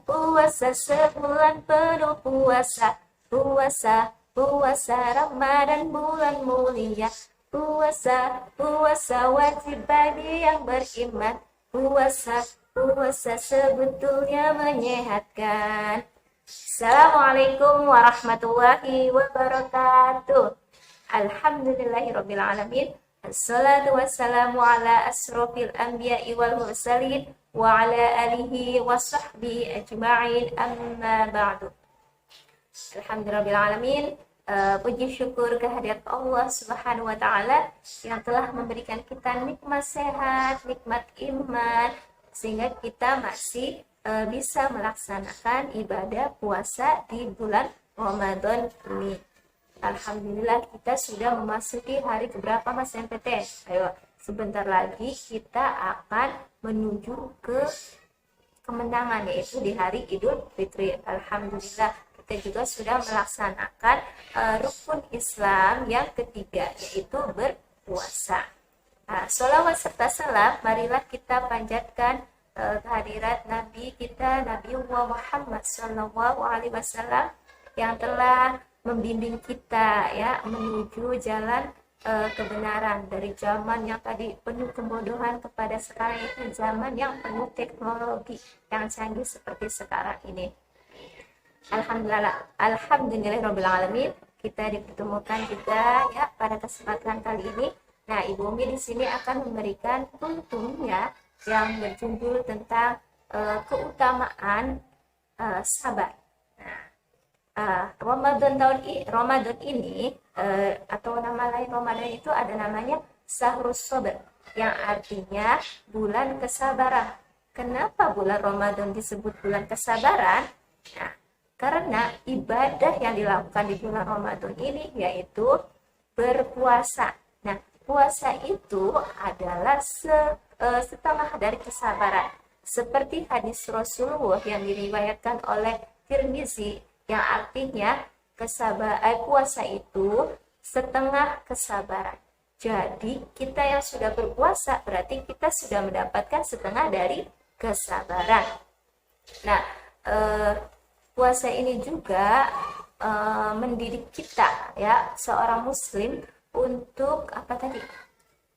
puasa sebulan penuh puasa, puasa Ramadan bulan mulia, puasa wajib bagi yang beriman, puasa sebetulnya menyehatkan. Assalamualaikum warahmatullahi wabarakatuh. Alhamdulillahirrabbilalamin. Assalatu wassalamu ala asrofil anbiya'i wal mursalin wa ala alihi wa sahbihi ajma'in, amma ba'du. Alhamdulillahirrabbilalamin. Puji syukur kehadirat Allah subhanahu wa ta'ala yang telah memberikan kita nikmat sehat, nikmat iman, sehingga kita masih bisa melaksanakan ibadah puasa di bulan Ramadan ini. Alhamdulillah kita sudah memasuki hari keberapa Mas MPT? Ayo, sebentar lagi kita akan menuju ke kemenangan, yaitu di hari Idul Fitri. Alhamdulillah kita juga sudah melaksanakan rukun Islam yang ketiga, yaitu berpuasa. Sholawat serta salam marilah kita panjatkan kehadirat Nabi kita, Nabi Muhammad SAW, yang telah membimbing kita ya menuju jalan kebenaran dari zaman yang tadi penuh kebodohan kepada sekarang itu zaman yang penuh teknologi yang canggih seperti sekarang ini. Alhamdulillahirrabbilalamin, kita dipertemukan juga ya pada kesempatan kali ini. Nah, Ibu Umi di sini akan memberikan tuntunan ya yang berjudul tentang keutamaan sabar. Ramadan ini atau nama lain Ramadan itu ada namanya Syahrus Sabr, yang artinya bulan kesabaran. Kenapa bulan Ramadan disebut bulan kesabaran? Nah, karena ibadah yang dilakukan di bulan Ramadan ini yaitu berpuasa. Nah, puasa itu adalah setengah dari kesabaran. Seperti hadis Rasulullah yang diriwayatkan oleh Tirmizi, yang artinya puasa itu setengah kesabaran. Jadi kita yang sudah berpuasa berarti kita sudah mendapatkan setengah dari kesabaran. Nah, puasa ini juga mendidik kita ya seorang muslim untuk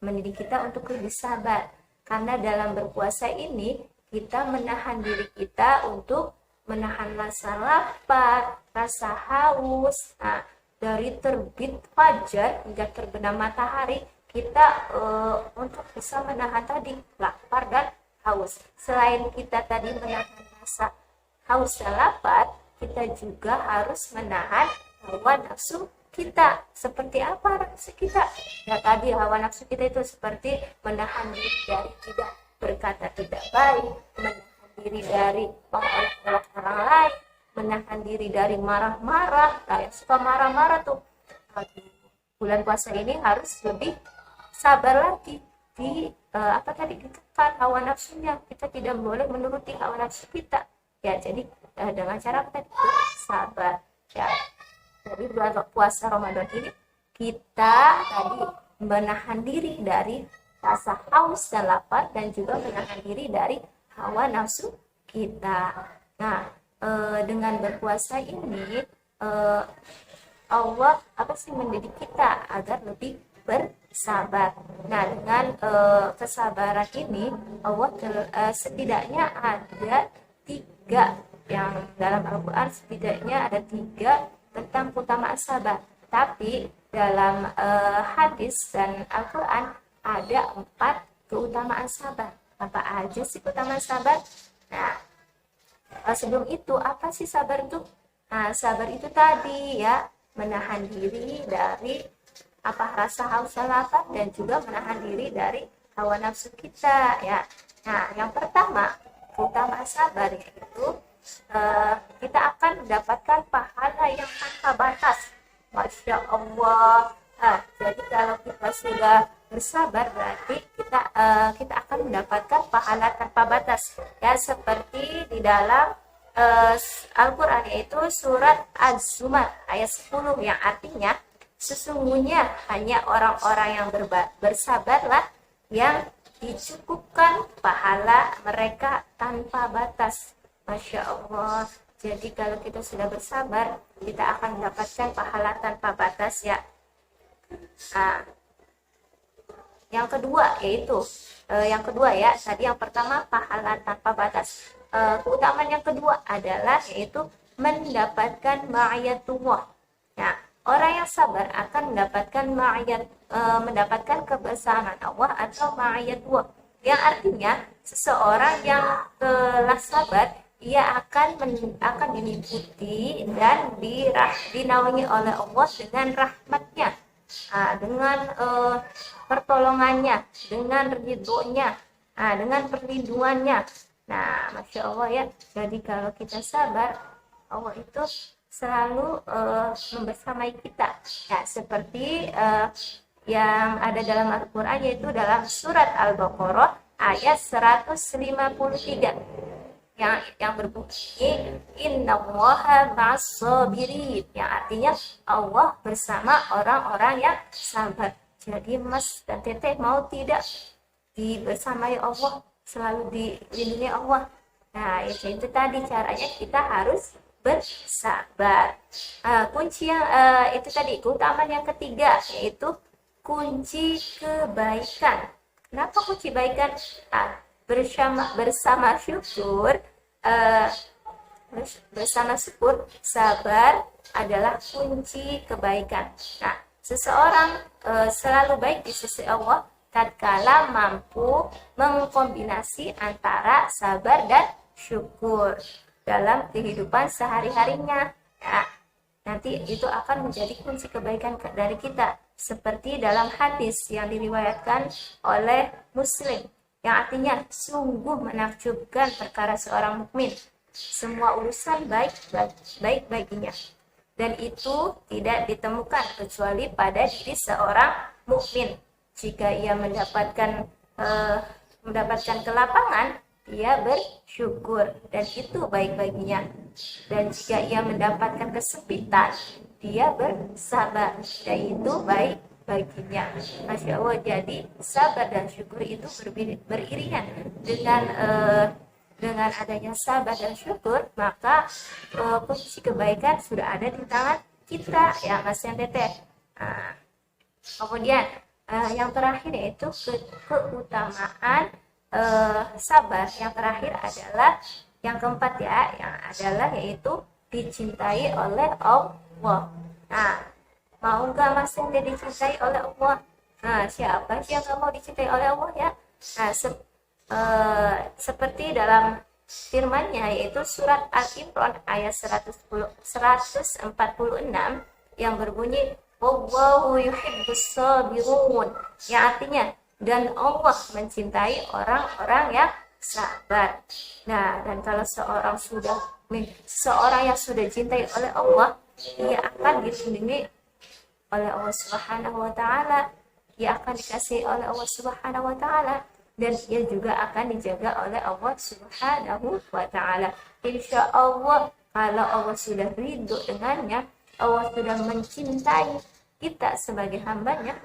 mendidik kita untuk lebih sabar, karena dalam berpuasa ini kita menahan diri kita untuk menahan rasa lapar, rasa haus. Nah, dari terbit fajar hingga terbenam matahari kita untuk bisa menahan tadi lapar dan haus. Selain kita tadi menahan rasa haus dan lapar, kita juga harus menahan hawa nafsu kita. Seperti apa nafsu kita? Ya tadi hawa nafsu kita itu seperti menahan diri dari tidak berkata tidak baik, menahan diri dari mengolok-olok orang lain, menahan diri dari marah-marah. Nah, yang suka marah-marah tuh bulan puasa ini harus lebih sabar lagi ditekan hawa nafsunya. Kita tidak boleh menuruti hawa nafsu kita ya. Jadi dengan cara kita sabar ya. Jadi bulan puasa Ramadan ini kita tadi menahan diri dari rasa haus dan lapar, dan juga menahan diri dari hawa nafsu kita. Nah, dengan berpuasa ini Allah mendidik kita agar lebih bersabar. Nah, dengan kesabaran ini Allah setidaknya ada 3 yang dalam Al-Quran, setidaknya ada 3 tentang keutamaan sabar. Tapi dalam hadis dan Al-Quran ada 4 keutamaan sabar. Apa aja sih keutamaan sabar? Nah, sebelum itu apa sih sabar itu? Nah, sabar itu tadi ya menahan diri dari rasa haus dan lapar, dan juga menahan diri dari hawa nafsu kita ya. Nah, yang pertama keutamaan sabar yaitu kita akan mendapatkan pahala yang tanpa batas. Masya Allah. Jadi kalau kita sudah bersabar berarti kita akan mendapatkan pahala tanpa batas ya, seperti di dalam Al-Quran, yaitu surat Az-Zumar ayat 10, yang artinya sesungguhnya hanya orang-orang yang bersabarlah yang dicukupkan pahala mereka tanpa batas. Masya Allah. Jadi kalau kita sudah bersabar, kita akan mendapatkan pahala tanpa batas ya. Nah, yang kedua yaitu yang kedua ya, tadi yang pertama pahala tanpa batas. Keutamaan yang kedua adalah yaitu mendapatkan ma'iyatullah. Nah, orang yang sabar akan mendapatkan kebersamaan Allah atau ma'iyatullah. Yang artinya seseorang yang telah sabar, ia akan diliputi dan dinaungi oleh Allah dengan rahmatnya, dengan pertolongannya, dengan ridhonya, dengan perlindungannya. Nah, Masya Allah ya. Jadi kalau kita sabar, Allah itu selalu membersamai kita. Ya, seperti yang ada dalam Al-Quran, yaitu dalam surat Al-Baqarah ayat 153 yang berbunyi innallaha ma'as-sabirin, yang artinya Allah bersama orang-orang yang sabar. Jadi Mas dan Teteh mau tidak dibersamai Allah, selalu dilindungi Allah. Nah, itu tadi caranya kita harus bersabar. Kunci yang itu tadi, keutamaan yang ketiga yaitu kunci kebaikan. Kenapa kunci kebaikan? Bersama syukur, sabar adalah kunci kebaikan. Nah, seseorang selalu baik di sisi Allah tatkala mampu mengkombinasi antara sabar dan syukur dalam kehidupan sehari-harinya. Nah, nanti itu akan menjadi kunci kebaikan dari kita, seperti dalam hadis yang diriwayatkan oleh Muslim, yang artinya sungguh menakjubkan perkara seorang mukmin, semua urusan baik baginya, dan itu tidak ditemukan kecuali pada diri seorang mukmin. Jika ia mendapatkan kelapangan, ia bersyukur dan itu baik baginya, dan jika ia mendapatkan kesempitan, dia bersabar dan itu baik baginya. Masya Allah. Jadi sabar dan syukur itu beriringan. Dengan adanya sabar dan syukur, maka kunci kebaikan sudah ada di tangan kita ya Mas yang Teteh. Kemudian yang terakhir yaitu keutamaan sabar. Yang terakhir adalah yang keempat ya, yang adalah yaitu dicintai oleh Allah. Nah, mau nggak Mas Ende dicintai oleh Allah? Nah, siapa sih yang nggak mau dicintai oleh Allah ya? Nah, seperti dalam firman-Nya yaitu surat Al-Imran ayat 146 yang berbunyi wallahu yuhibbus sabirun, yang artinya dan Allah mencintai orang-orang yang sabar. Nah, dan kalau seorang yang sudah cintai oleh Allah, ia akan dilindungi oleh Allah Subhanahu wa taala, ia akan dikasihi oleh Allah Subhanahu wa taala, dan ia juga akan dijaga oleh Allah Subhanahu wa taala. Insya Allah, kalau Allah sudah ridho dengannya, Allah sudah mencintai kita sebagai hambanya,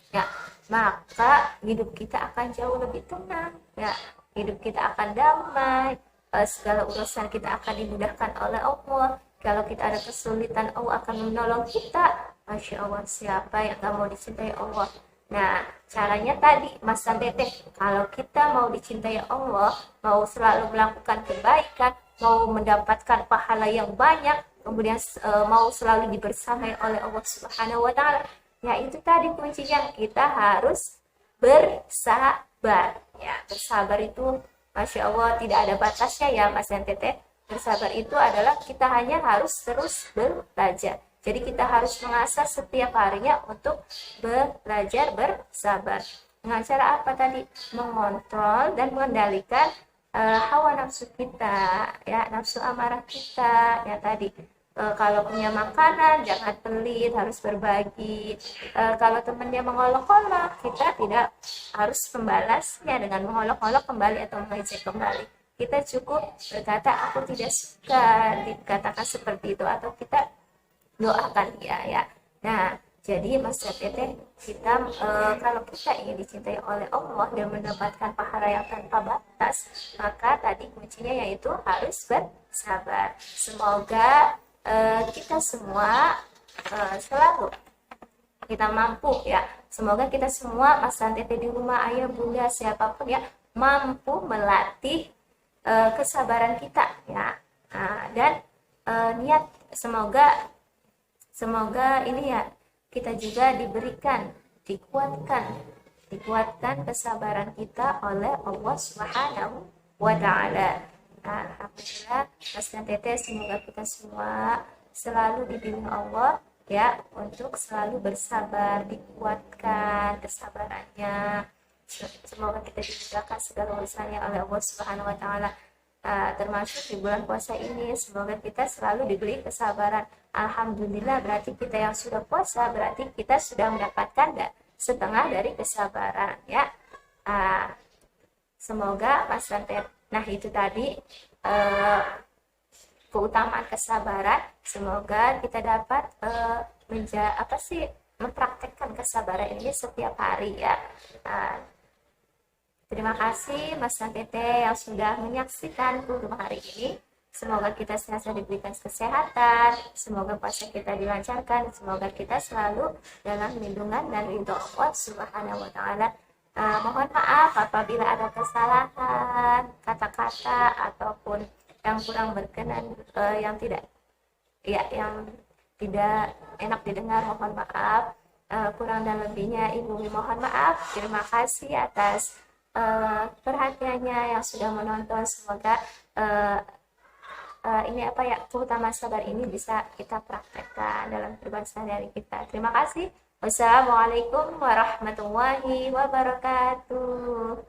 ya, maka hidup kita akan jauh lebih tenang, ya, hidup kita akan damai, segala urusan kita akan dimudahkan oleh Allah. Kalau kita ada kesulitan, Allah akan menolong kita. Masya Allah, siapa yang gak mau dicintai Allah? Nah, caranya tadi Mas dan Teteh, kalau kita mau dicintai Allah, mau selalu melakukan kebaikan, mau mendapatkan pahala yang banyak, kemudian mau selalu dibersamai oleh Allah Subhanahu wa taala, ya itu tadi kuncinya, kita harus bersabar. Ya, bersabar itu Masya Allah tidak ada batasnya ya Mas dan Teteh. Bersabar itu adalah kita hanya harus terus belajar. Jadi kita harus mengasah setiap harinya untuk belajar bersabar. Dengan cara apa tadi? Mengontrol dan mengendalikan hawa nafsu kita, ya, nafsu amarah kita, ya tadi. Kalau punya makanan jangan pelit, harus berbagi. Kalau temannya mengolok-olok, kita tidak harus membalasnya dengan mengolok-olok kembali atau mengejek kembali. Kita cukup berkata aku tidak suka dikatakan seperti itu, atau kita doakan dia, ya. Nah, Jadi Mas Teteh, kita kalau kita ingin dicintai oleh Allah dan mendapatkan pahala yang tanpa batas, maka tadi kuncinya yaitu harus bersabar. Semoga kita semua selalu kita mampu ya. Semoga kita semua Mas Teteh di rumah, ayah, bunda, siapapun ya, mampu melatih kesabaran kita ya. Dan niat semoga ini ya, kita juga dikuatkan kesabaran kita oleh Allah Subhanahu wa Ta'ala. Alhamdulillah, Mas dan Teteh, semoga kita semua selalu dibimbing Allah ya untuk selalu bersabar, dikuatkan kesabarannya. Semoga kita dimudahkan segala urusannya oleh Allah Subhanahu wa Ta'ala. Termasuk di bulan puasa ini, semoga kita selalu diberi kesabaran. Alhamdulillah, berarti kita yang sudah puasa berarti kita sudah mendapatkan setengah dari kesabaran ya. Semoga Mas Teteh, nah itu tadi keutamaan kesabaran. Semoga kita dapat mempraktekkan kesabaran ini setiap hari ya. Terima kasih Mas Teteh yang sudah menyaksikan program hari ini. Semoga kita senantiasa diberikan kesehatan, semoga puasa kita dilancarkan, semoga kita selalu dalam lindungan dan ridho Allah Subhanahu wa Ta'ala. Mohon maaf apabila ada kesalahan kata-kata ataupun yang kurang berkenan, yang tidak enak didengar, mohon maaf. Kurang dan lebihnya Ibu mohon maaf. Terima kasih atas perhatiannya yang sudah menonton. Semoga keutamaan sabar ini bisa kita praktekkan dalam kehidupan sehari-hari kita. Terima kasih. Wassalamualaikum warahmatullahi wabarakatuh.